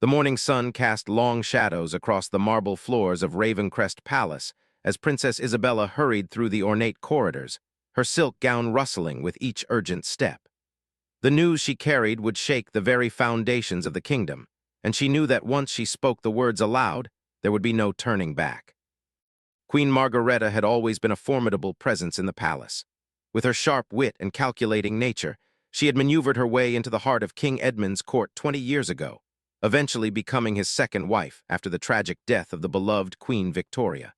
The morning sun cast long shadows across the marble floors of Ravencrest Palace as Princess Isabella hurried through the ornate corridors, her silk gown rustling with each urgent step. The news she carried would shake the very foundations of the kingdom, and she knew that once she spoke the words aloud, there would be no turning back. Queen Margareta had always been a formidable presence in the palace. With her sharp wit and calculating nature, she had maneuvered her way into the heart of King Edmund's court 20 years ago, eventually becoming his second wife after the tragic death of the beloved Queen Victoria.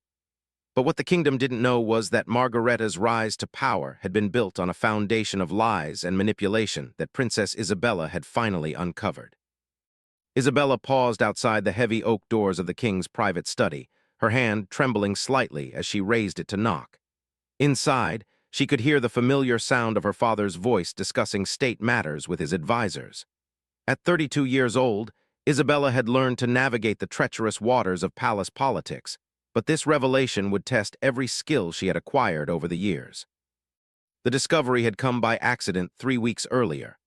But what the kingdom didn't know was that Margareta's rise to power had been built on a foundation of lies and manipulation that Princess Isabella had finally uncovered. Isabella paused outside the heavy oak doors of the king's private study, her hand trembling slightly as she raised it to knock. Inside, she could hear the familiar sound of her father's voice discussing state matters with his advisors. At 32 years old, Isabella had learned to navigate the treacherous waters of palace politics, but this revelation would test every skill she had acquired over the years. The discovery had come by accident 3 weeks earlier.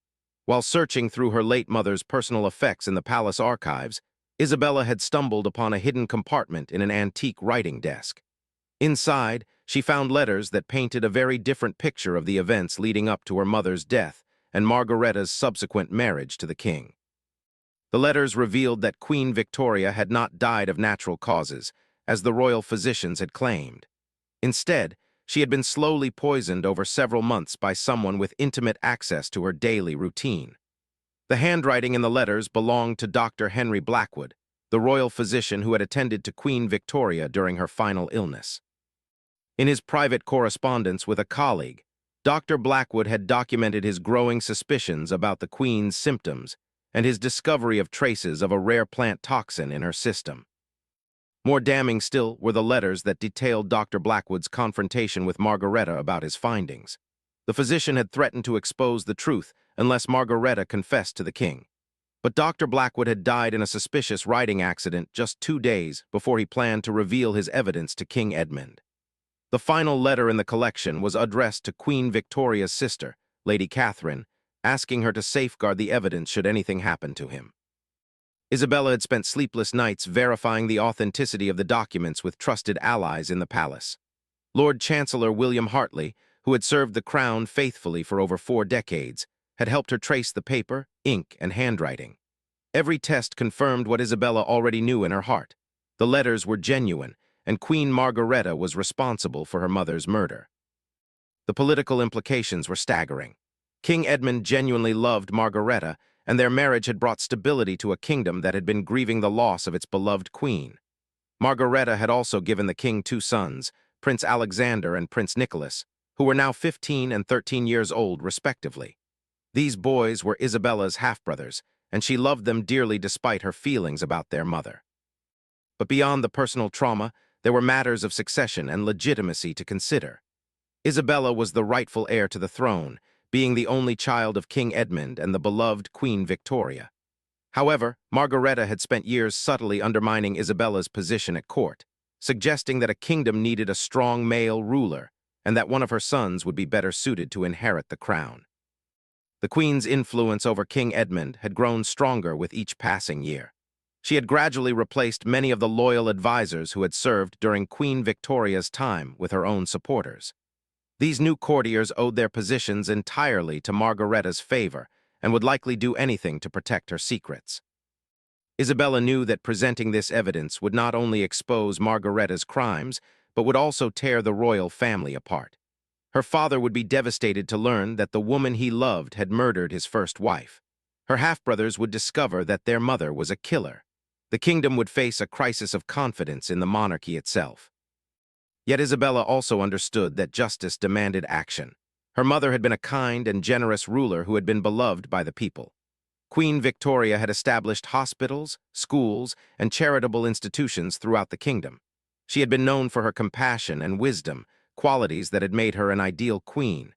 While searching through her late mother's personal effects in the palace archives, Isabella had stumbled upon a hidden compartment in an antique writing desk. Inside, she found letters that painted a very different picture of the events leading up to her mother's death and Margareta's subsequent marriage to the king. The letters revealed that Queen Victoria had not died of natural causes, as the royal physicians had claimed. Instead, she had been slowly poisoned over several months by someone with intimate access to her daily routine. The handwriting in the letters belonged to Dr. Henry Blackwood, the royal physician who had attended to Queen Victoria during her final illness. In his private correspondence with a colleague, Dr. Blackwood had documented his growing suspicions about the Queen's symptoms and his discovery of traces of a rare plant toxin in her system. More damning still were the letters that detailed Dr. Blackwood's confrontation with Margareta about his findings. The physician had threatened to expose the truth unless Margareta confessed to the king. But Dr. Blackwood had died in a suspicious riding accident just 2 days before he planned to reveal his evidence to King Edmund. The final letter in the collection was addressed to Queen Victoria's sister, Lady Catherine, asking her to safeguard the evidence should anything happen to him. Isabella had spent sleepless nights verifying the authenticity of the documents with trusted allies in the palace. Lord Chancellor William Hartley, who had served the crown faithfully for over 4 decades, had helped her trace the paper, ink, and handwriting. Every test confirmed what Isabella already knew in her heart. The letters were genuine, and Queen Margareta was responsible for her mother's murder. The political implications were staggering. King Edmund genuinely loved Margareta, and their marriage had brought stability to a kingdom that had been grieving the loss of its beloved queen. Margareta had also given the king 2 sons, Prince Alexander and Prince Nicholas, who were now 15 and 13 years old, respectively. These boys were Isabella's half-brothers, and she loved them dearly despite her feelings about their mother. But beyond the personal trauma, there were matters of succession and legitimacy to consider. Isabella was the rightful heir to the throne, being the only child of King Edmund and the beloved Queen Victoria. However, Margareta had spent years subtly undermining Isabella's position at court, suggesting that a kingdom needed a strong male ruler and that one of her sons would be better suited to inherit the crown. The Queen's influence over King Edmund had grown stronger with each passing year. She had gradually replaced many of the loyal advisors who had served during Queen Victoria's time with her own supporters. These new courtiers owed their positions entirely to Margareta's favor and would likely do anything to protect her secrets. Isabella knew that presenting this evidence would not only expose Margareta's crimes, but would also tear the royal family apart. Her father would be devastated to learn that the woman he loved had murdered his first wife. Her half-brothers would discover that their mother was a killer. The kingdom would face a crisis of confidence in the monarchy itself. Yet Isabella also understood that justice demanded action. Her mother had been a kind and generous ruler who had been beloved by the people. Queen Victoria had established hospitals, schools, and charitable institutions throughout the kingdom. She had been known for her compassion and wisdom, qualities that had made her an ideal queen.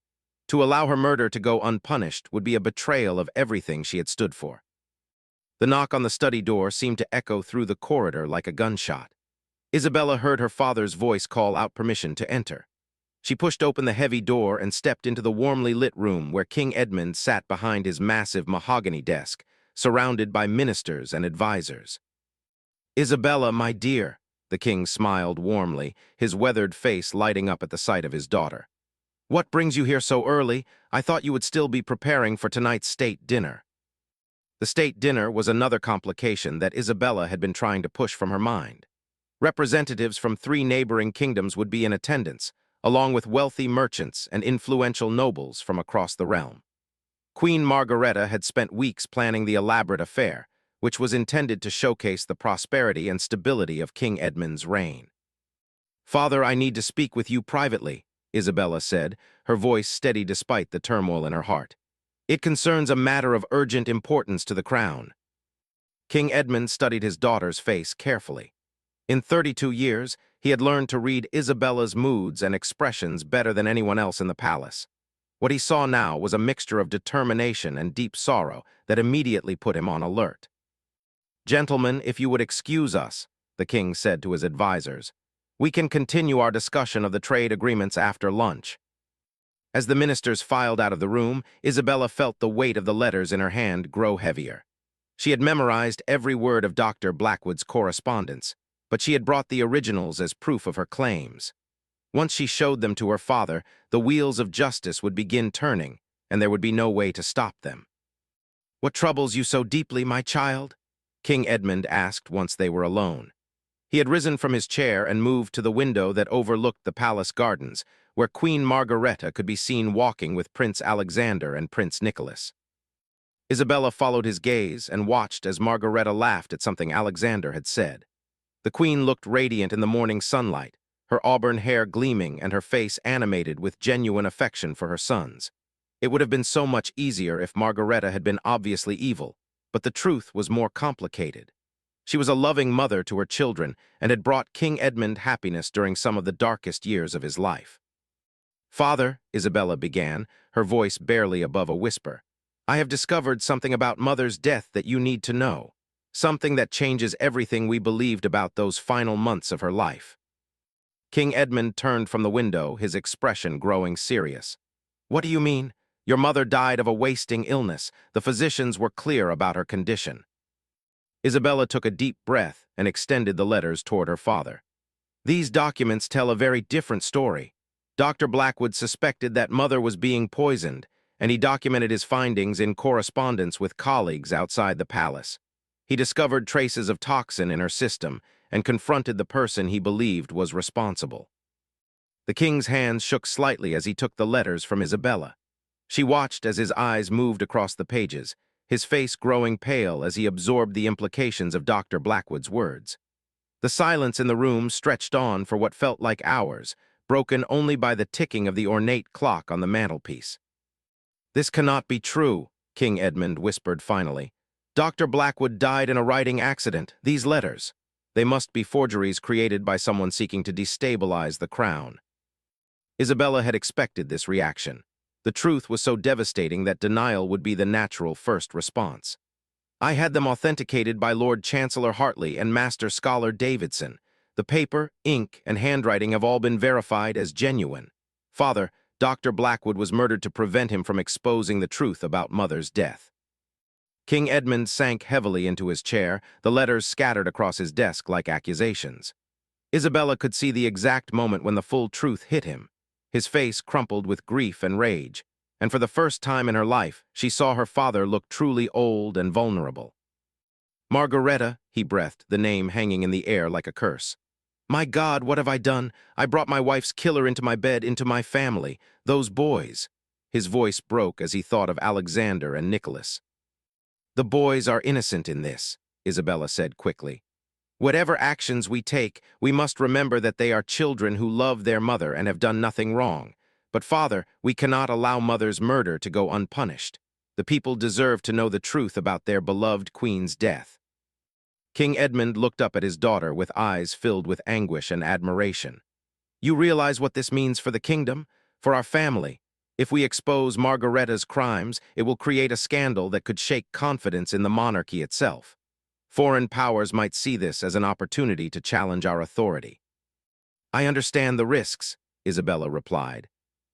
To allow her murder to go unpunished would be a betrayal of everything she had stood for. The knock on the study door seemed to echo through the corridor like a gunshot. Isabella heard her father's voice call out permission to enter. She pushed open the heavy door and stepped into the warmly lit room where King Edmund sat behind his massive mahogany desk, surrounded by ministers and advisors. "Isabella, my dear," the king smiled warmly, his weathered face lighting up at the sight of his daughter. "What brings you here so early? I thought you would still be preparing for tonight's state dinner." The state dinner was another complication that Isabella had been trying to push from her mind. Representatives from 3 neighboring kingdoms would be in attendance, along with wealthy merchants and influential nobles from across the realm. Queen Margareta had spent weeks planning the elaborate affair, which was intended to showcase the prosperity and stability of King Edmund's reign. "Father, I need to speak with you privately," Isabella said, her voice steady despite the turmoil in her heart. "It concerns a matter of urgent importance to the crown." King Edmund studied his daughter's face carefully. In 32 years, he had learned to read Isabella's moods and expressions better than anyone else in the palace. What he saw now was a mixture of determination and deep sorrow that immediately put him on alert. "Gentlemen, if you would excuse us," the king said to his advisors, "we can continue our discussion of the trade agreements after lunch." As the ministers filed out of the room, Isabella felt the weight of the letters in her hand grow heavier. She had memorized every word of Dr. Blackwood's correspondence, but she had brought the originals as proof of her claims. Once she showed them to her father, the wheels of justice would begin turning, and there would be no way to stop them. "What troubles you so deeply, my child?" King Edmund asked once they were alone. He had risen from his chair and moved to the window that overlooked the palace gardens, where Queen Margareta could be seen walking with Prince Alexander and Prince Nicholas. Isabella followed his gaze and watched as Margareta laughed at something Alexander had said. The queen looked radiant in the morning sunlight, her auburn hair gleaming and her face animated with genuine affection for her sons. It would have been so much easier if Margareta had been obviously evil, but the truth was more complicated. She was a loving mother to her children and had brought King Edmund happiness during some of the darkest years of his life. "Father," Isabella began, her voice barely above a whisper, "I have discovered something about Mother's death that you need to know, something that changes everything we believed about those final months of her life." King Edmund turned from the window, his expression growing serious. "What do you mean? Your mother died of a wasting illness. The physicians were clear about her condition." Isabella took a deep breath and extended the letters toward her father. "These documents tell a very different story. Dr. Blackwood suspected that Mother was being poisoned, and he documented his findings in correspondence with colleagues outside the palace. He discovered traces of toxin in her system and confronted the person he believed was responsible." The king's hands shook slightly as he took the letters from Isabella. She watched as his eyes moved across the pages, his face growing pale as he absorbed the implications of Dr. Blackwood's words. The silence in the room stretched on for what felt like hours, broken only by the ticking of the ornate clock on the mantelpiece. "This cannot be true," King Edmund whispered finally. "Dr. Blackwood died in a riding accident. These letters, they must be forgeries created by someone seeking to destabilize the crown." Isabella had expected this reaction. The truth was so devastating that denial would be the natural first response. "I had them authenticated by Lord Chancellor Hartley and Master Scholar Davidson. The paper, ink, and handwriting have all been verified as genuine. Father, Dr. Blackwood was murdered to prevent him from exposing the truth about Mother's death." King Edmund sank heavily into his chair, the letters scattered across his desk like accusations. Isabella could see the exact moment when the full truth hit him. His face crumpled with grief and rage, and for the first time in her life, she saw her father look truly old and vulnerable. "Margareta," he breathed, the name hanging in the air like a curse. "My God, what have I done? I brought my wife's killer into my bed, into my family. Those boys." His voice broke as he thought of Alexander and Nicholas. "The boys are innocent in this," Isabella said quickly. "Whatever actions we take, we must remember that they are children who love their mother and have done nothing wrong. But, Father, we cannot allow Mother's murder to go unpunished. The people deserve to know the truth about their beloved queen's death." King Edmund looked up at his daughter with eyes filled with anguish and admiration. "You realize what this means for the kingdom, for our family? If we expose Margareta's crimes, it will create a scandal that could shake confidence in the monarchy itself. Foreign powers might see this as an opportunity to challenge our authority." "I understand the risks," Isabella replied.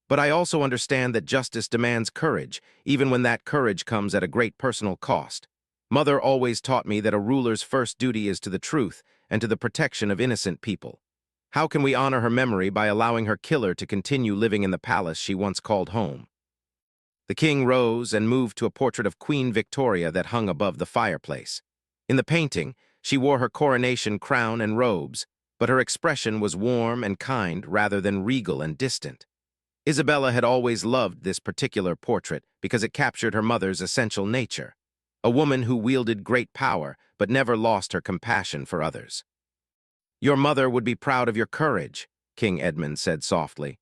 "But I also understand that justice demands courage, even when that courage comes at a great personal cost. Mother always taught me that a ruler's first duty is to the truth and to the protection of innocent people. How can we honor her memory by allowing her killer to continue living in the palace she once called home? The king rose and moved to a portrait of Queen Victoria that hung above the fireplace. In the painting, she wore her coronation crown and robes, but her expression was warm and kind rather than regal and distant. Isabella had always loved this particular portrait because it captured her mother's essential nature, a woman who wielded great power but never lost her compassion for others. "Your mother would be proud of your courage," King Edmund said softly.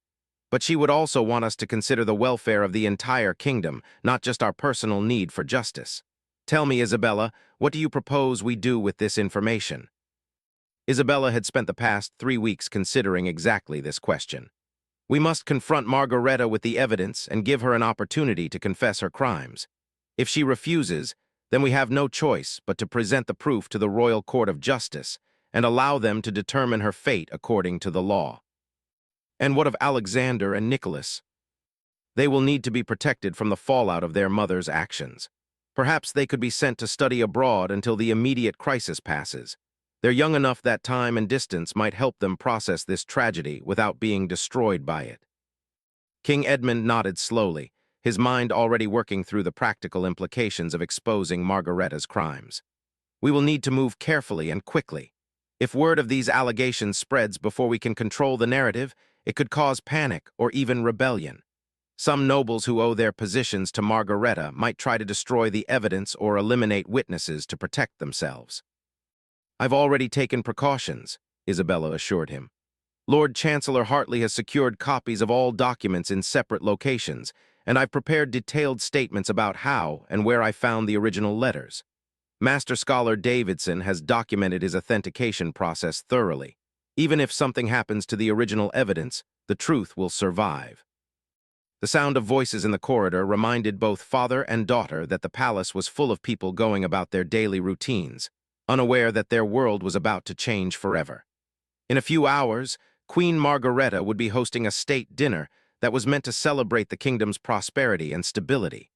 "But she would also want us to consider the welfare of the entire kingdom, not just our personal need for justice. Tell me, Isabella, what do you propose we do with this information?" Isabella had spent the past 3 weeks considering exactly this question. "We must confront Margareta with the evidence and give her an opportunity to confess her crimes. If she refuses, then we have no choice but to present the proof to the Royal Court of Justice and allow them to determine her fate according to the law." "And what of Alexander and Nicholas?" "They will need to be protected from the fallout of their mother's actions. Perhaps they could be sent to study abroad until the immediate crisis passes. They're young enough that time and distance might help them process this tragedy without being destroyed by it." King Edmund nodded slowly, his mind already working through the practical implications of exposing Margareta's crimes. "We will need to move carefully and quickly. If word of these allegations spreads before we can control the narrative, it could cause panic or even rebellion. Some nobles who owe their positions to Margareta might try to destroy the evidence or eliminate witnesses to protect themselves." "I've already taken precautions," Isabella assured him. "Lord Chancellor Hartley has secured copies of all documents in separate locations, and I've prepared detailed statements about how and where I found the original letters. Master Scholar Davidson has documented his authentication process thoroughly. Even if something happens to the original evidence, the truth will survive." The sound of voices in the corridor reminded both father and daughter that the palace was full of people going about their daily routines, unaware that their world was about to change forever. In a few hours, Queen Margareta would be hosting a state dinner that was meant to celebrate the kingdom's prosperity and stability.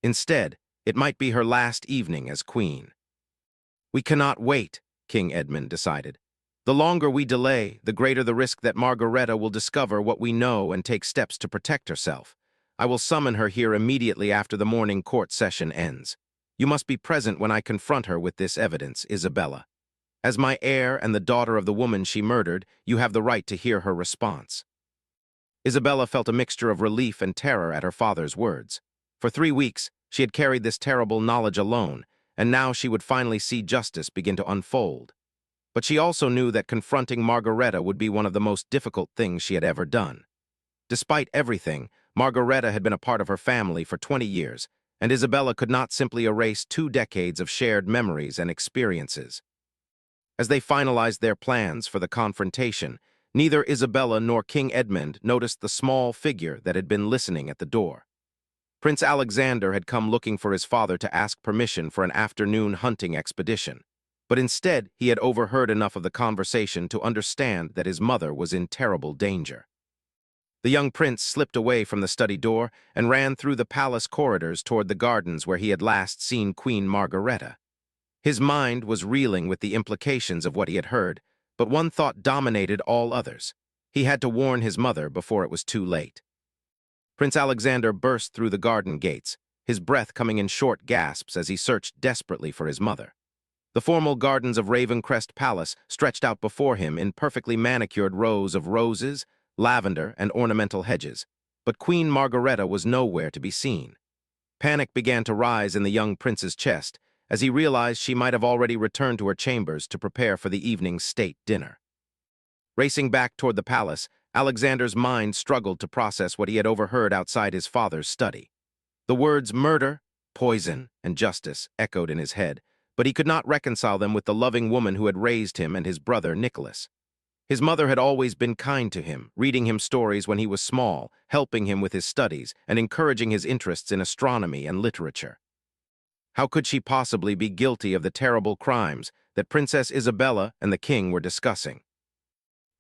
Instead, it might be her last evening as queen. "We cannot wait," King Edmund decided. "The longer we delay, the greater the risk that Margareta will discover what we know and take steps to protect herself. I will summon her here immediately after the morning court session ends. You must be present when I confront her with this evidence, Isabella. As my heir and the daughter of the woman she murdered, you have the right to hear her response." Isabella felt a mixture of relief and terror at her father's words. For 3 weeks, she had carried this terrible knowledge alone, and now she would finally see justice begin to unfold. But she also knew that confronting Margareta would be one of the most difficult things she had ever done. Despite everything, Margareta had been a part of her family for 20 years, and Isabella could not simply erase 2 decades of shared memories and experiences. As they finalized their plans for the confrontation, neither Isabella nor King Edmund noticed the small figure that had been listening at the door. Prince Alexander had come looking for his father to ask permission for an afternoon hunting expedition, but instead he had overheard enough of the conversation to understand that his mother was in terrible danger. The young prince slipped away from the study door and ran through the palace corridors toward the gardens where he had last seen Queen Margareta. His mind was reeling with the implications of what he had heard, but one thought dominated all others. He had to warn his mother before it was too late. Prince Alexander burst through the garden gates, his breath coming in short gasps as he searched desperately for his mother. The formal gardens of Ravencrest Palace stretched out before him in perfectly manicured rows of roses, lavender, and ornamental hedges, but Queen Margareta was nowhere to be seen. Panic began to rise in the young prince's chest as he realized she might have already returned to her chambers to prepare for the evening's state dinner. Racing back toward the palace, Alexander's mind struggled to process what he had overheard outside his father's study. The words murder, poison, and justice echoed in his head, but he could not reconcile them with the loving woman who had raised him and his brother Nicholas. His mother had always been kind to him, reading him stories when he was small, helping him with his studies, and encouraging his interests in astronomy and literature. How could she possibly be guilty of the terrible crimes that Princess Isabella and the king were discussing?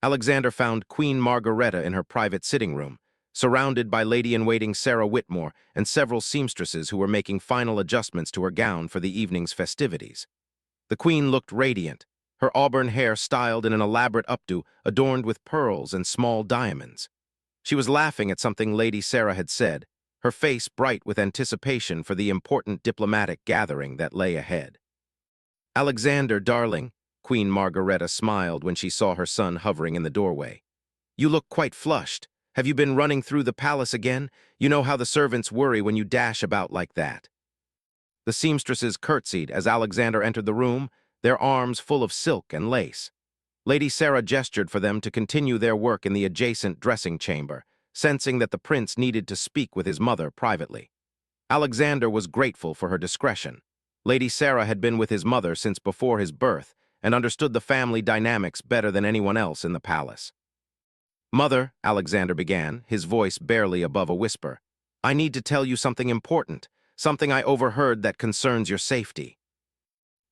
Alexander found Queen Margareta in her private sitting room, surrounded by lady-in-waiting Sarah Whitmore and several seamstresses who were making final adjustments to her gown for the evening's festivities. The queen looked radiant, her auburn hair styled in an elaborate updo adorned with pearls and small diamonds. She was laughing at something Lady Sarah had said, her face bright with anticipation for the important diplomatic gathering that lay ahead. "Alexander, darling," Queen Margareta smiled when she saw her son hovering in the doorway. "You look quite flushed. Have you been running through the palace again? You know how the servants worry when you dash about like that." The seamstresses curtsied as Alexander entered the room, their arms full of silk and lace. Lady Sarah gestured for them to continue their work in the adjacent dressing chamber, sensing that the prince needed to speak with his mother privately. Alexander was grateful for her discretion. Lady Sarah had been with his mother since before his birth and understood the family dynamics better than anyone else in the palace. "Mother," Alexander began, his voice barely above a whisper, "I need to tell you something important, something I overheard that concerns your safety."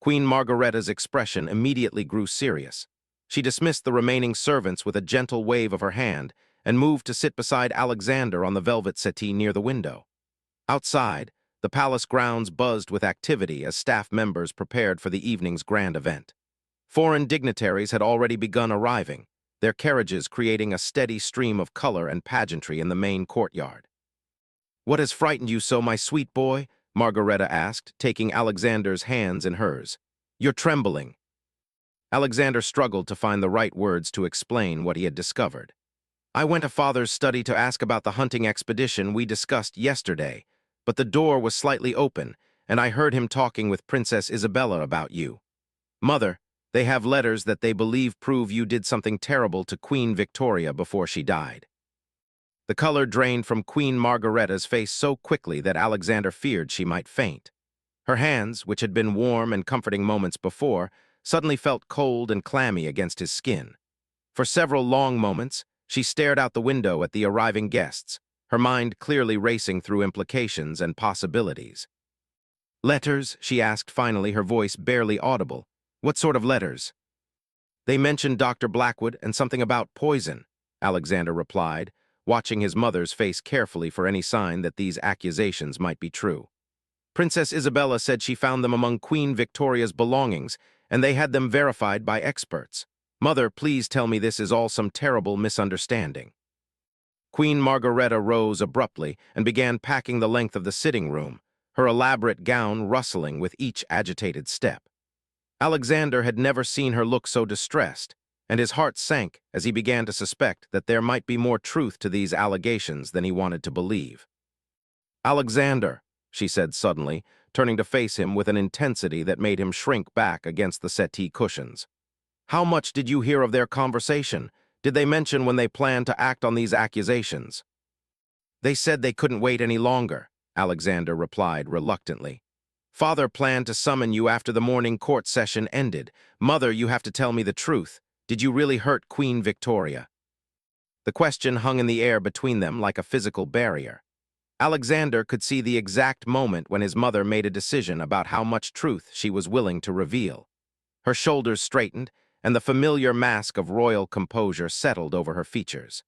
Queen Margareta's expression immediately grew serious. She dismissed the remaining servants with a gentle wave of her hand and moved to sit beside Alexander on the velvet settee near the window. Outside, the palace grounds buzzed with activity as staff members prepared for the evening's grand event. Foreign dignitaries had already begun arriving, their carriages creating a steady stream of color and pageantry in the main courtyard. "What has frightened you so, my sweet boy?" Margareta asked, taking Alexander's hands in hers. "You're trembling." Alexander struggled to find the right words to explain what he had discovered. "I went to Father's study to ask about the hunting expedition we discussed yesterday, but the door was slightly open, and I heard him talking with Princess Isabella about you. Mother, they have letters that they believe prove you did something terrible to Queen Victoria before she died." The color drained from Queen Margareta's face so quickly that Alexander feared she might faint. Her hands, which had been warm and comforting moments before, suddenly felt cold and clammy against his skin. For several long moments, she stared out the window at the arriving guests, her mind clearly racing through implications and possibilities. "Letters?" she asked finally, her voice barely audible. "What sort of letters?" "They mentioned Dr. Blackwood and something about poison," Alexander replied, watching his mother's face carefully for any sign that these accusations might be true. "Princess Isabella said she found them among Queen Victoria's belongings, and they had them verified by experts. Mother, please tell me this is all some terrible misunderstanding." Queen Margareta rose abruptly and began packing the length of the sitting room, her elaborate gown rustling with each agitated step. Alexander had never seen her look so distressed, and his heart sank as he began to suspect that there might be more truth to these allegations than he wanted to believe. "Alexander," she said suddenly, turning to face him with an intensity that made him shrink back against the settee cushions. "How much did you hear of their conversation? Did they mention when they planned to act on these accusations?" "They said they couldn't wait any longer," Alexander replied reluctantly. "Father planned to summon you after the morning court session ended. Mother, you have to tell me the truth. Did you really hurt Queen Victoria?" The question hung in the air between them like a physical barrier. Alexander could see the exact moment when his mother made a decision about how much truth she was willing to reveal. Her shoulders straightened, and the familiar mask of royal composure settled over her features.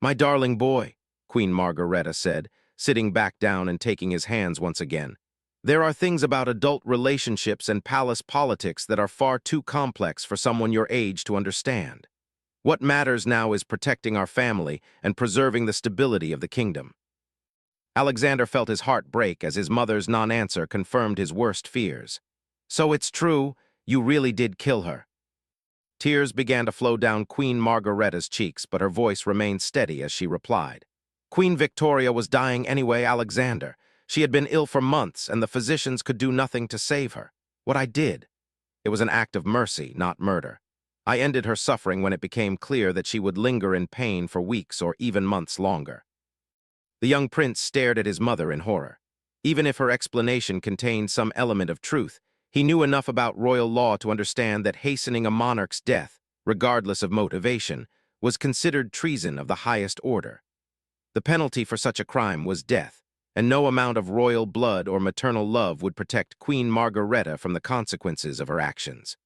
"My darling boy," Queen Margareta said, sitting back down and taking his hands once again, "there are things about adult relationships and palace politics that are far too complex for someone your age to understand. What matters now is protecting our family and preserving the stability of the kingdom." Alexander felt his heart break as his mother's non-answer confirmed his worst fears. "So it's true, you really did kill her." Tears began to flow down Queen Margareta's cheeks, but her voice remained steady as she replied. "Queen Victoria was dying anyway, Alexander. She had been ill for months, and the physicians could do nothing to save her. What I did, it was an act of mercy, not murder. I ended her suffering when it became clear that she would linger in pain for weeks or even months longer." The young prince stared at his mother in horror. Even if her explanation contained some element of truth, he knew enough about royal law to understand that hastening a monarch's death, regardless of motivation, was considered treason of the highest order. The penalty for such a crime was death, and no amount of royal blood or maternal love would protect Queen Margareta from the consequences of her actions.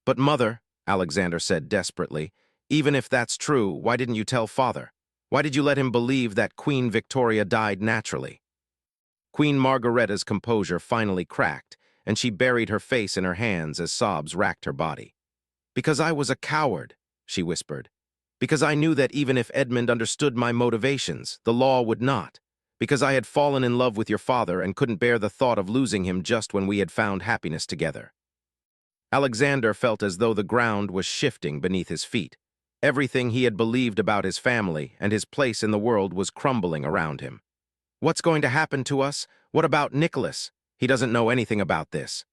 "But mother," Alexander said desperately, "even if that's true, why didn't you tell father? Why did you let him believe that Queen Victoria died naturally? Queen Margaretta's composure finally cracked, and she buried her face in her hands as sobs racked her body. "Because I was a coward," she whispered. "Because I knew that even if Edmund understood my motivations, the law would not. Because I had fallen in love with your father and couldn't bear the thought of losing him just when we had found happiness together." Alexander felt as though the ground was shifting beneath his feet. Everything he had believed about his family and his place in the world was crumbling around him. "What's going to happen to us? What about Nicholas? He doesn't know anything about this."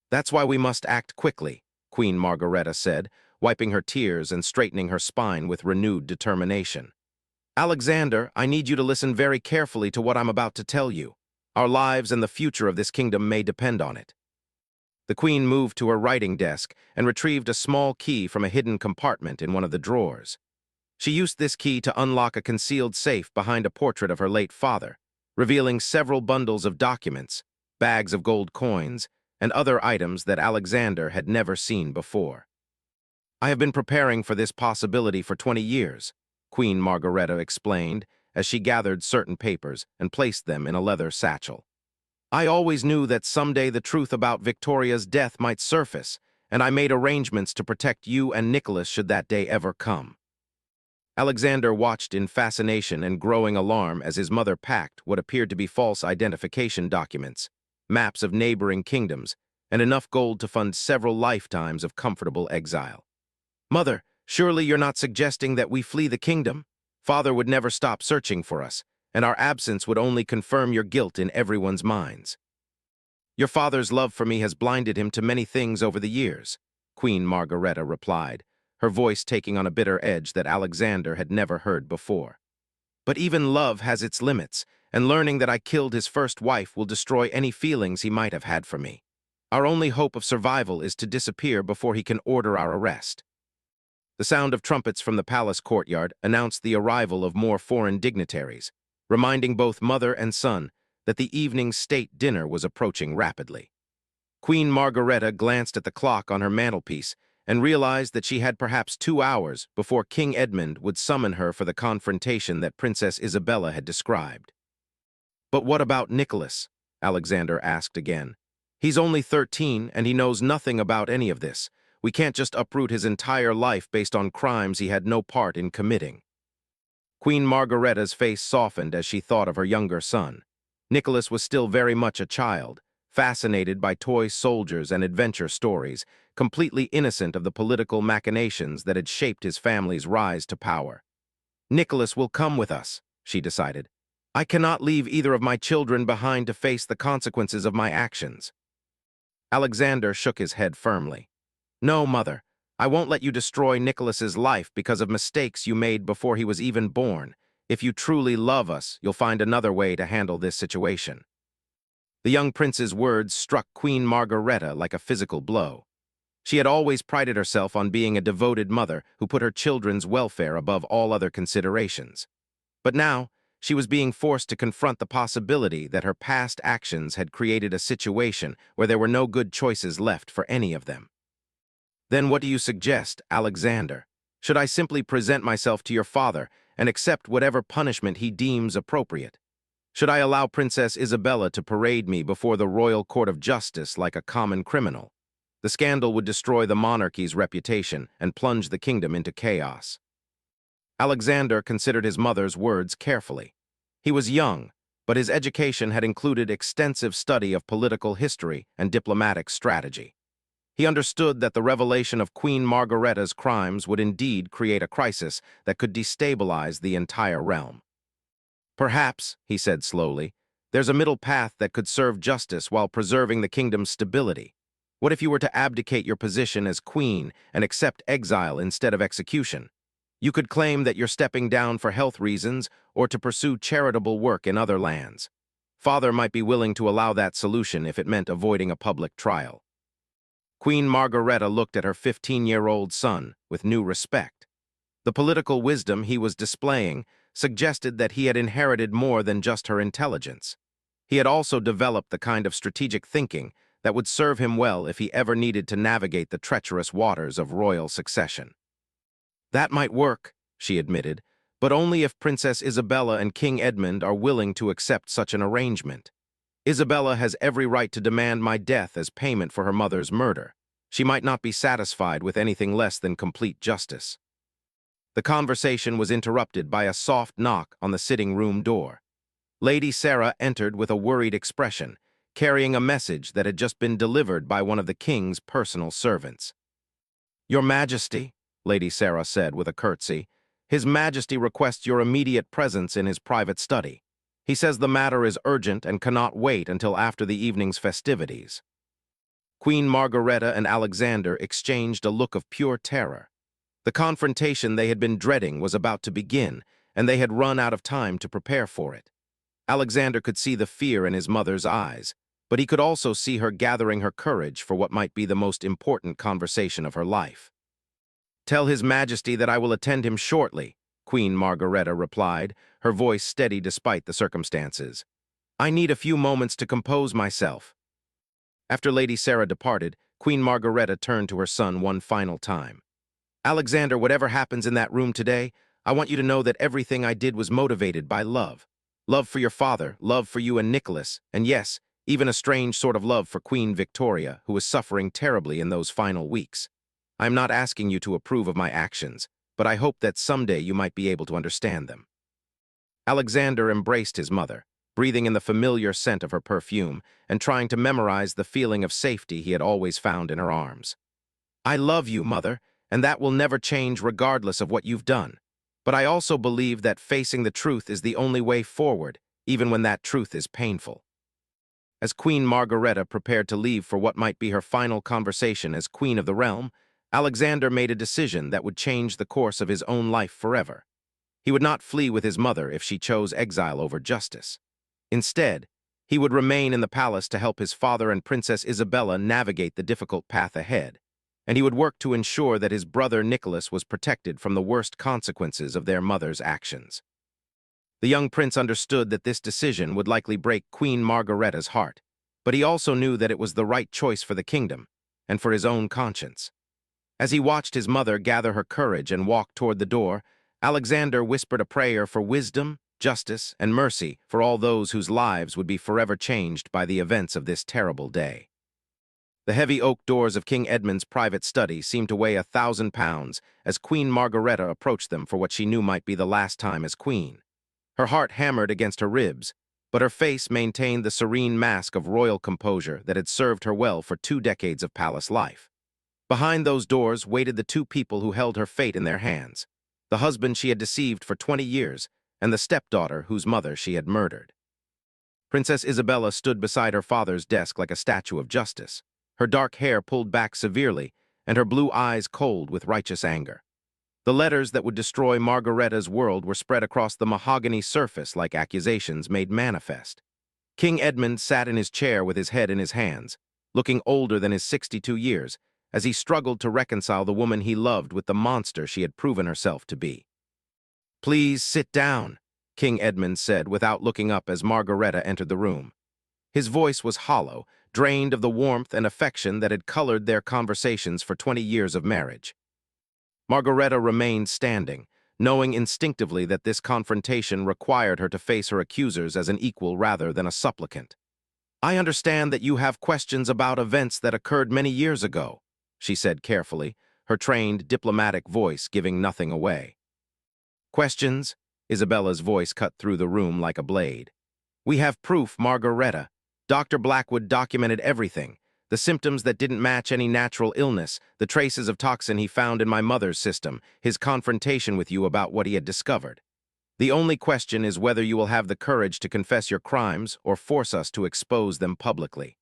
"That's why we must act quickly," Queen Margareta said, wiping her tears and straightening her spine with renewed determination. "Alexander, I need you to listen very carefully to what I'm about to tell you. Our lives and the future of this kingdom may depend on it." The queen moved to her writing desk and retrieved a small key from a hidden compartment in one of the drawers. She used this key to unlock a concealed safe behind a portrait of her late father, revealing several bundles of documents, bags of gold coins, and other items that Alexander had never seen before. "I have been preparing for this possibility for 20 years, Queen Margareta explained as she gathered certain papers and placed them in a leather satchel. "I always knew that someday the truth about Victoria's death might surface, and I made arrangements to protect you and Nicholas should that day ever come." Alexander watched in fascination and growing alarm as his mother packed what appeared to be false identification documents, maps of neighboring kingdoms, and enough gold to fund several lifetimes of comfortable exile. "Mother, surely you're not suggesting that we flee the kingdom? Father would never stop searching for us, and our absence would only confirm your guilt in everyone's minds." "Your father's love for me has blinded him to many things over the years," Queen Margareta replied, her voice taking on a bitter edge that Alexander had never heard before. "But even love has its limits, and learning that I killed his first wife will destroy any feelings he might have had for me. Our only hope of survival is to disappear before he can order our arrest." The sound of trumpets from the palace courtyard announced the arrival of more foreign dignitaries, reminding both mother and son that the evening's state dinner was approaching rapidly. Queen Margareta glanced at the clock on her mantelpiece and realized that she had perhaps 2 hours before King Edmund would summon her for the confrontation that Princess Isabella had described. "But what about Nicholas?" Alexander asked again. "He's only 13 and he knows nothing about any of this. We can't just uproot his entire life based on crimes he had no part in committing." Queen Margareta's face softened as she thought of her younger son. Nicholas was still very much a child, fascinated by toy soldiers and adventure stories, completely innocent of the political machinations that had shaped his family's rise to power. "Nicholas will come with us," she decided. "I cannot leave either of my children behind to face the consequences of my actions." Alexander shook his head firmly. "No, Mother, I won't let you destroy Nicholas's life because of mistakes you made before he was even born. If you truly love us, you'll find another way to handle this situation." The young prince's words struck Queen Margareta like a physical blow. She had always prided herself on being a devoted mother who put her children's welfare above all other considerations. But now, she was being forced to confront the possibility that her past actions had created a situation where there were no good choices left for any of them. "Then what do you suggest, Alexander? Should I simply present myself to your father and accept whatever punishment he deems appropriate? Should I allow Princess Isabella to parade me before the royal court of justice like a common criminal? The scandal would destroy the monarchy's reputation and plunge the kingdom into chaos." Alexander considered his mother's words carefully. He was young, but his education had included extensive study of political history and diplomatic strategy. He understood that the revelation of Queen Margareta's crimes would indeed create a crisis that could destabilize the entire realm. "Perhaps," he said slowly, "there's a middle path that could serve justice while preserving the kingdom's stability. What if you were to abdicate your position as queen and accept exile instead of execution? You could claim that you're stepping down for health reasons or to pursue charitable work in other lands. Father might be willing to allow that solution if it meant avoiding a public trial." Queen Margareta looked at her 15-year-old son with new respect. The political wisdom he was displaying suggested that he had inherited more than just her intelligence. He had also developed the kind of strategic thinking that would serve him well if he ever needed to navigate the treacherous waters of royal succession. "That might work," she admitted, but only if Princess Isabella and King Edmund are willing to accept such an arrangement. Isabella has every right to demand my death as payment for her mother's murder. She might not be satisfied with anything less than complete justice. The conversation was interrupted by a soft knock on the sitting room door. Lady Sarah entered with a worried expression, carrying a message that had just been delivered by one of the king's personal servants. "Your Majesty," Lady Sarah said with a curtsy, "His Majesty requests your immediate presence in his private study. He says the matter is urgent and cannot wait until after the evening's festivities." Queen Margareta and Alexander exchanged a look of pure terror. The confrontation they had been dreading was about to begin, and they had run out of time to prepare for it. Alexander could see the fear in his mother's eyes, but he could also see her gathering her courage for what might be the most important conversation of her life. "Tell His Majesty that I will attend him shortly," Queen Margareta replied, her voice steady despite the circumstances. "I need a few moments to compose myself." After Lady Sarah departed, Queen Margareta turned to her son one final time. "Alexander, whatever happens in that room today, I want you to know that everything I did was motivated by love. Love for your father, love for you and Nicholas, and yes, even a strange sort of love for Queen Victoria, who was suffering terribly in those final weeks. I am not asking you to approve of my actions, but I hope that someday you might be able to understand them." Alexander embraced his mother, breathing in the familiar scent of her perfume and trying to memorize the feeling of safety he had always found in her arms. "I love you, Mother, and that will never change regardless of what you've done. But I also believe that facing the truth is the only way forward, even when that truth is painful." As Queen Margareta prepared to leave for what might be her final conversation as Queen of the Realm, Alexander made a decision that would change the course of his own life forever. He would not flee with his mother if she chose exile over justice. Instead, he would remain in the palace to help his father and Princess Isabella navigate the difficult path ahead, and he would work to ensure that his brother Nicholas was protected from the worst consequences of their mother's actions. The young prince understood that this decision would likely break Queen Margareta's heart, but he also knew that it was the right choice for the kingdom and for his own conscience. As he watched his mother gather her courage and walk toward the door, Alexander whispered a prayer for wisdom, justice, and mercy for all those whose lives would be forever changed by the events of this terrible day. The heavy oak doors of King Edmund's private study seemed to weigh 1,000 pounds as Queen Margareta approached them for what she knew might be the last time as queen. Her heart hammered against her ribs, but her face maintained the serene mask of royal composure that had served her well for 2 decades of palace life. Behind those doors waited the 2 people who held her fate in their hands, the husband she had deceived for 20 years and the stepdaughter whose mother she had murdered. Princess Isabella stood beside her father's desk like a statue of justice, her dark hair pulled back severely and her blue eyes cold with righteous anger. The letters that would destroy Margareta's world were spread across the mahogany surface like accusations made manifest. King Edmund sat in his chair with his head in his hands, looking older than his 62 years, as he struggled to reconcile the woman he loved with the monster she had proven herself to be. "Please sit down," King Edmund said without looking up as Margareta entered the room. His voice was hollow, drained of the warmth and affection that had colored their conversations for 20 years of marriage. Margareta remained standing, knowing instinctively that this confrontation required her to face her accusers as an equal rather than a supplicant. "I understand that you have questions about events that occurred many years ago," she said carefully, her trained, diplomatic voice giving nothing away. "Questions?" Isabella's voice cut through the room like a blade. "We have proof, Margareta. Dr. Blackwood documented everything. The symptoms that didn't match any natural illness, the traces of toxin he found in my mother's system, his confrontation with you about what he had discovered. The only question is whether you will have the courage to confess your crimes or force us to expose them publicly."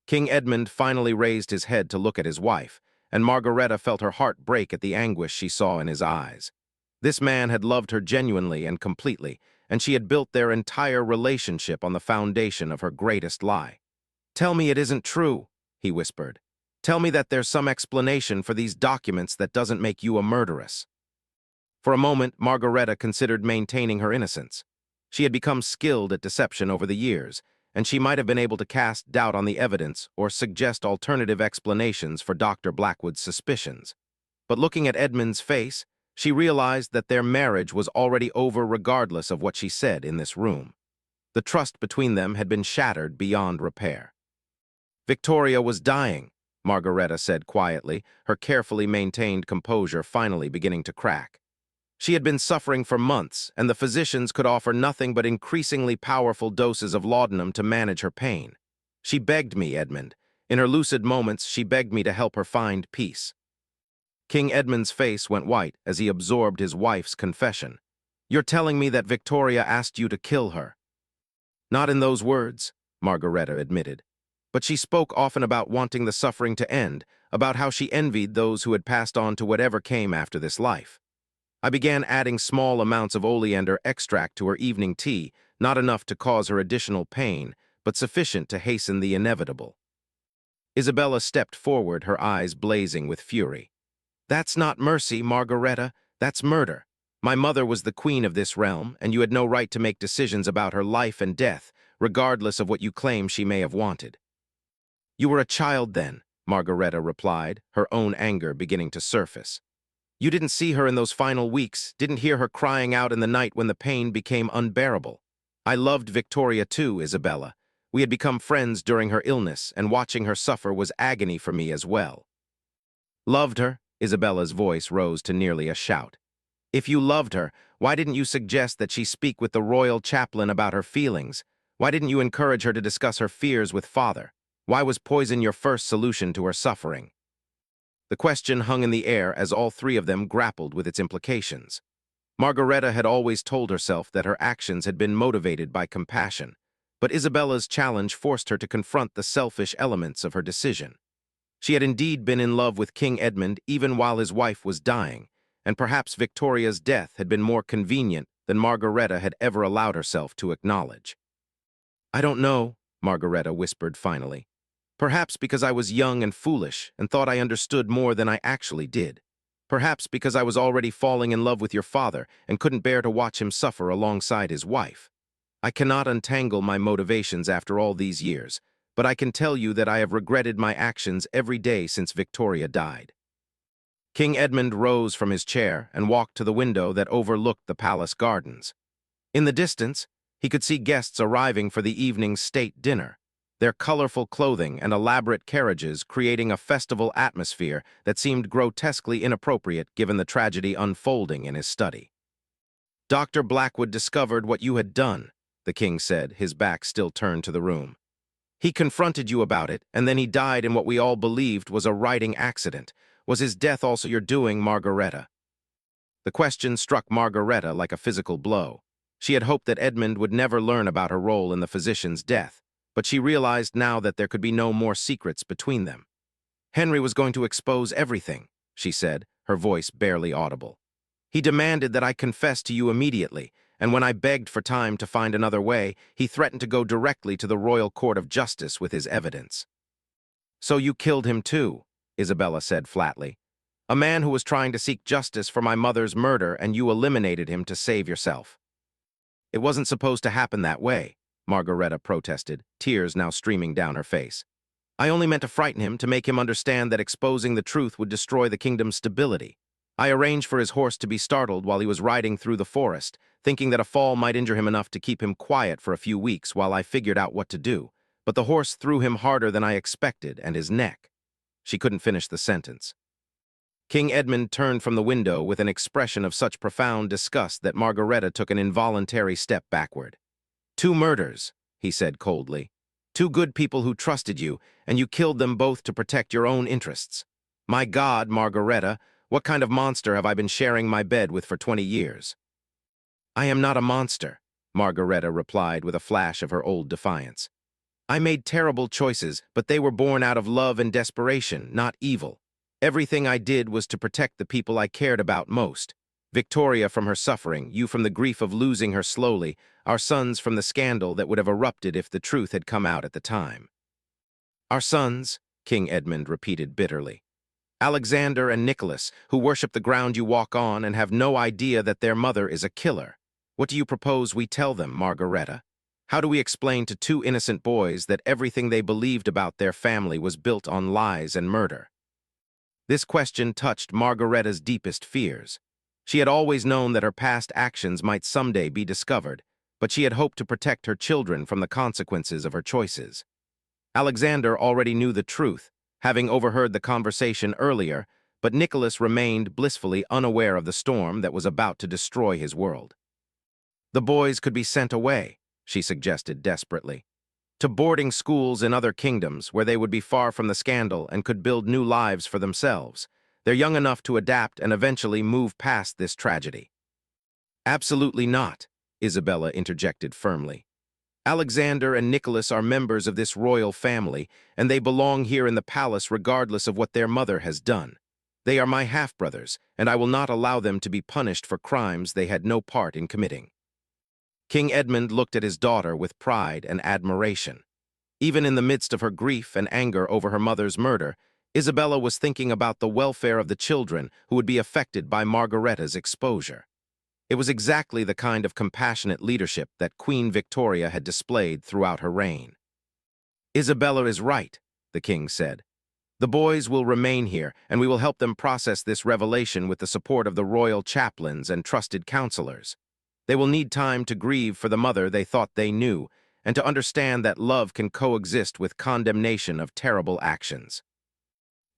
King Edmund finally raised his head to look at his wife, and Margareta felt her heart break at the anguish she saw in his eyes. This man had loved her genuinely and completely, and she had built their entire relationship on the foundation of her greatest lie. "Tell me it isn't true," he whispered. "Tell me that there's some explanation for these documents that doesn't make you a murderess." For a moment, Margareta considered maintaining her innocence. She had become skilled at deception over the years, and she might have been able to cast doubt on the evidence or suggest alternative explanations for Dr. Blackwood's suspicions. But looking at Edmund's face, She realized that their marriage was already over regardless of what she said in this room. The trust between them had been shattered beyond repair. Victoria was dying, Margareta said quietly, her carefully maintained composure finally beginning to crack. She had been suffering for months, and the physicians could offer nothing but increasingly powerful doses of laudanum to manage her pain. She begged me, Edmund. In her lucid moments, she begged me to help her find peace. King Edmund's face went white as he absorbed his wife's confession. "You're telling me that Victoria asked you to kill her?" "Not in those words," Margareta admitted. "But she spoke often about wanting the suffering to end, about how she envied those who had passed on to whatever came after this life. I began adding small amounts of oleander extract to her evening tea, not enough to cause her additional pain, but sufficient to hasten the inevitable." Isabella stepped forward, her eyes blazing with fury. "That's not mercy, Margareta. That's murder. My mother was the queen of this realm, and you had no right to make decisions about her life and death, regardless of what you claim she may have wanted." "You were a child then," Margareta replied, her own anger beginning to surface. "You didn't see her in those final weeks, didn't hear her crying out in the night when the pain became unbearable. I loved Victoria too, Isabella. We had become friends during her illness, and watching her suffer was agony for me as well." "Loved her?" Isabella's voice rose to nearly a shout. "If you loved her, why didn't you suggest that she speak with the royal chaplain about her feelings? Why didn't you encourage her to discuss her fears with father? Why was poison your first solution to her suffering?" The question hung in the air as all three of them grappled with its implications. Margareta had always told herself that her actions had been motivated by compassion, but Isabella's challenge forced her to confront the selfish elements of her decision. She had indeed been in love with King Edmund even while his wife was dying, and perhaps Victoria's death had been more convenient than Margareta had ever allowed herself to acknowledge. "I don't know," Margareta whispered finally. "Perhaps because I was young and foolish and thought I understood more than I actually did. Perhaps because I was already falling in love with your father and couldn't bear to watch him suffer alongside his wife. I cannot untangle my motivations after all these years, but I can tell you that I have regretted my actions every day since Victoria died." King Edmund rose from his chair and walked to the window that overlooked the palace gardens. In the distance, he could see guests arriving for the evening's state dinner, their colorful clothing and elaborate carriages creating a festival atmosphere that seemed grotesquely inappropriate given the tragedy unfolding in his study. "Dr. Blackwood discovered what you had done," the king said, his back still turned to the room. "He confronted you about it, and then he died in what we all believed was a writing accident. Was his death also your doing, Margareta?" The question struck Margareta like a physical blow. She had hoped that Edmund would never learn about her role in the physician's death, but she realized now that there could be no more secrets between them. "Henry was going to expose everything," she said, her voice barely audible. "He demanded that I confess to you immediately, and when I begged for time to find another way, he threatened to go directly to the Royal Court of Justice with his evidence." "So you killed him too," Isabella said flatly. "A man who was trying to seek justice for my mother's murder, and you eliminated him to save yourself." "It wasn't supposed to happen that way," Margareta protested, tears now streaming down her face. "I only meant to frighten him, to make him understand that exposing the truth would destroy the kingdom's stability. I arranged for his horse to be startled while he was riding through the forest, thinking that a fall might injure him enough to keep him quiet for a few weeks while I figured out what to do. But the horse threw him harder than I expected, and his neck—" She couldn't finish the sentence. King Edmund turned from the window with an expression of such profound disgust that Margareta took an involuntary step backward. "Two murders," he said coldly. "Two good people who trusted you, and you killed them both to protect your own interests. My God, Margareta, what kind of monster have I been sharing my bed with for 20 years? "I am not a monster," Margareta replied with a flash of her old defiance. "I made terrible choices, but they were born out of love and desperation, not evil. Everything I did was to protect the people I cared about most. Victoria from her suffering, you from the grief of losing her slowly, our sons from the scandal that would have erupted if the truth had come out at the time." "Our sons," King Edmund repeated bitterly. "Alexander and Nicholas, who worship the ground you walk on and have no idea that their mother is a killer. What do you propose we tell them, Margareta? How do we explain to two innocent boys that everything they believed about their family was built on lies and murder?" This question touched Margareta's deepest fears. She had always known that her past actions might someday be discovered, but she had hoped to protect her children from the consequences of her choices. Alexander already knew the truth, having overheard the conversation earlier, but Nicholas remained blissfully unaware of the storm that was about to destroy his world. The boys could be sent away, she suggested desperately, to boarding schools in other kingdoms where they would be far from the scandal and could build new lives for themselves. They're young enough to adapt and eventually move past this tragedy. Absolutely not, Isabella interjected firmly. Alexander and Nicholas are members of this royal family, and they belong here in the palace regardless of what their mother has done. They are my half-brothers, and I will not allow them to be punished for crimes they had no part in committing. King Edmund looked at his daughter with pride and admiration. Even in the midst of her grief and anger over her mother's murder, Isabella was thinking about the welfare of the children who would be affected by Margaretta's exposure. It was exactly the kind of compassionate leadership that Queen Victoria had displayed throughout her reign. Isabella is right, the king said. The boys will remain here, and we will help them process this revelation with the support of the royal chaplains and trusted counselors. They will need time to grieve for the mother they thought they knew, and to understand that love can coexist with condemnation of terrible actions.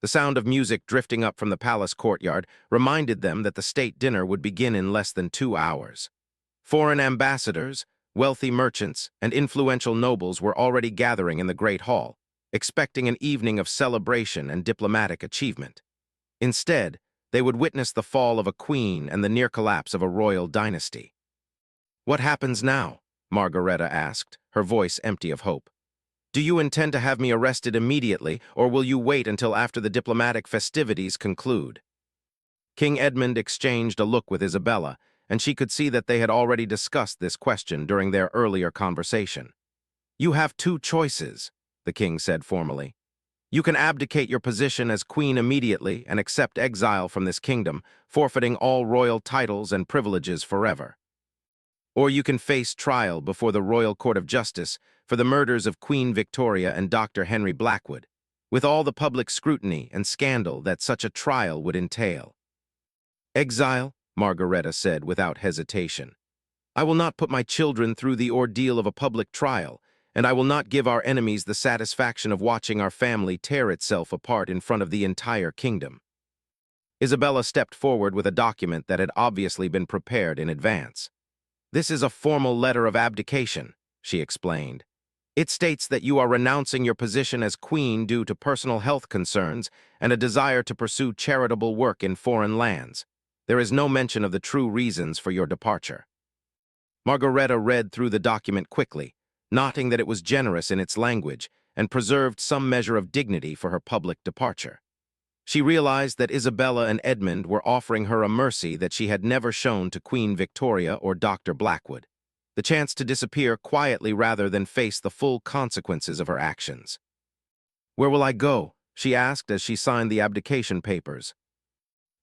The sound of music drifting up from the palace courtyard reminded them that the state dinner would begin in less than 2 hours. Foreign ambassadors, wealthy merchants, and influential nobles were already gathering in the Great Hall, expecting an evening of celebration and diplomatic achievement. Instead, they would witness the fall of a queen and the near collapse of a royal dynasty. "What happens now?" Margareta asked, her voice empty of hope. "Do you intend to have me arrested immediately, or will you wait until after the diplomatic festivities conclude?" King Edmund exchanged a look with Isabella, and she could see that they had already discussed this question during their earlier conversation. "You have 2 choices," the king said formally. "You can abdicate your position as queen immediately and accept exile from this kingdom, forfeiting all royal titles and privileges forever. Or you can face trial before the Royal Court of Justice for the murders of Queen Victoria and Dr. Henry Blackwood, with all the public scrutiny and scandal that such a trial would entail." "Exile," Margareta said without hesitation. "I will not put my children through the ordeal of a public trial, and I will not give our enemies the satisfaction of watching our family tear itself apart in front of the entire kingdom." Isabella stepped forward with a document that had obviously been prepared in advance. "This is a formal letter of abdication," she explained. "It states that you are renouncing your position as queen due to personal health concerns and a desire to pursue charitable work in foreign lands. There is no mention of the true reasons for your departure." Margareta read through the document quickly, noting that it was generous in its language and preserved some measure of dignity for her public departure. She realized that Isabella and Edmund were offering her a mercy that she had never shown to Queen Victoria or Dr. Blackwood, the chance to disappear quietly rather than face the full consequences of her actions. "Where will I go?" she asked as she signed the abdication papers.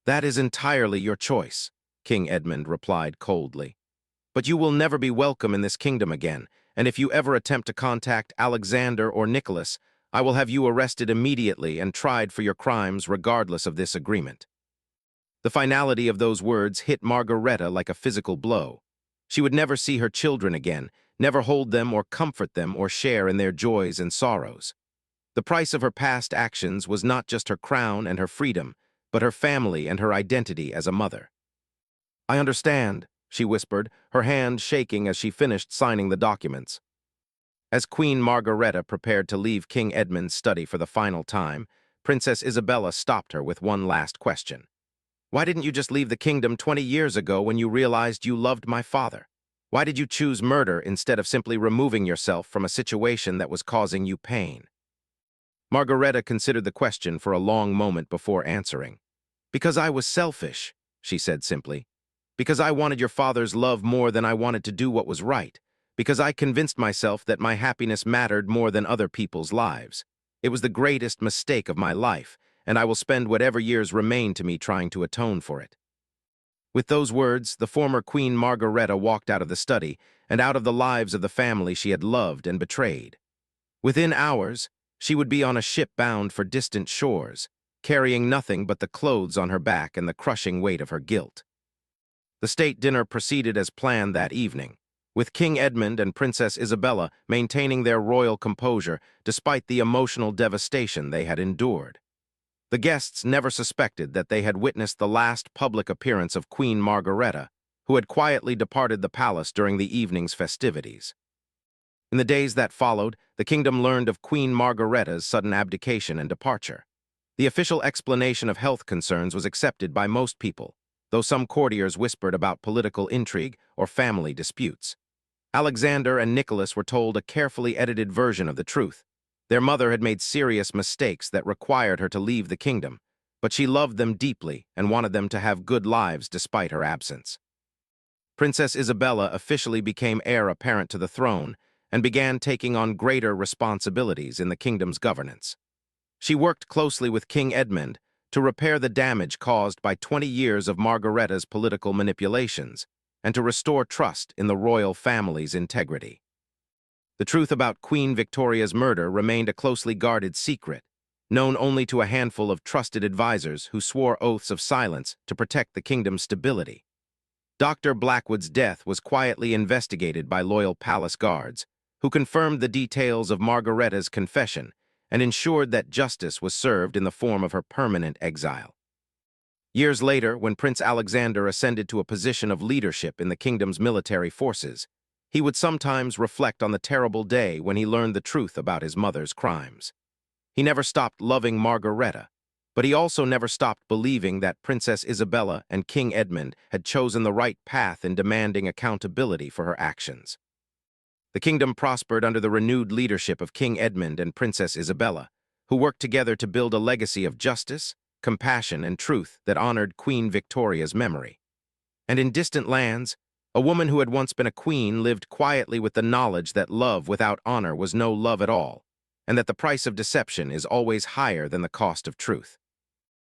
"That is entirely your choice," King Edmund replied coldly. "But you will never be welcome in this kingdom again, and if you ever attempt to contact Alexander or Nicholas, I will have you arrested immediately and tried for your crimes regardless of this agreement." The finality of those words hit Margareta like a physical blow. She would never see her children again, never hold them or comfort them or share in their joys and sorrows. The price of her past actions was not just her crown and her freedom, but her family and her identity as a mother. "I understand," she whispered, her hand shaking as she finished signing the documents. As Queen Margareta prepared to leave King Edmund's study for the final time, Princess Isabella stopped her with one last question. "Why didn't you just leave the kingdom 20 years ago when you realized you loved my father? Why did you choose murder instead of simply removing yourself from a situation that was causing you pain?" Margareta considered the question for a long moment before answering. "Because I was selfish," she said simply. "Because I wanted your father's love more than I wanted to do what was right. Because I convinced myself that my happiness mattered more than other people's lives. It was the greatest mistake of my life, and I will spend whatever years remain to me trying to atone for it." With those words, the former Queen Margareta walked out of the study and out of the lives of the family she had loved and betrayed. Within hours, she would be on a ship bound for distant shores, carrying nothing but the clothes on her back and the crushing weight of her guilt. The state dinner proceeded as planned that evening, with King Edmund and Princess Isabella maintaining their royal composure despite the emotional devastation they had endured. The guests never suspected that they had witnessed the last public appearance of Queen Margareta, who had quietly departed the palace during the evening's festivities. In the days that followed, the kingdom learned of Queen Margareta's sudden abdication and departure. The official explanation of health concerns was accepted by most people, though some courtiers whispered about political intrigue or family disputes. Alexander and Nicholas were told a carefully edited version of the truth. Their mother had made serious mistakes that required her to leave the kingdom, but she loved them deeply and wanted them to have good lives despite her absence. Princess Isabella officially became heir apparent to the throne and began taking on greater responsibilities in the kingdom's governance. She worked closely with King Edmund to repair the damage caused by 20 years of Margareta's political manipulations and to restore trust in the royal family's integrity. The truth about Queen Victoria's murder remained a closely guarded secret, known only to a handful of trusted advisors who swore oaths of silence to protect the kingdom's stability. Dr. Blackwood's death was quietly investigated by loyal palace guards, who confirmed the details of Margareta's confession and ensured that justice was served in the form of her permanent exile. Years later, when Prince Alexander ascended to a position of leadership in the kingdom's military forces, he would sometimes reflect on the terrible day when he learned the truth about his mother's crimes. He never stopped loving Margareta, but he also never stopped believing that Princess Isabella and King Edmund had chosen the right path in demanding accountability for her actions. The kingdom prospered under the renewed leadership of King Edmund and Princess Isabella, who worked together to build a legacy of justice, compassion, and truth that honored Queen Victoria's memory. And in distant lands, a woman who had once been a queen lived quietly with the knowledge that love without honor was no love at all, and that the price of deception is always higher than the cost of truth.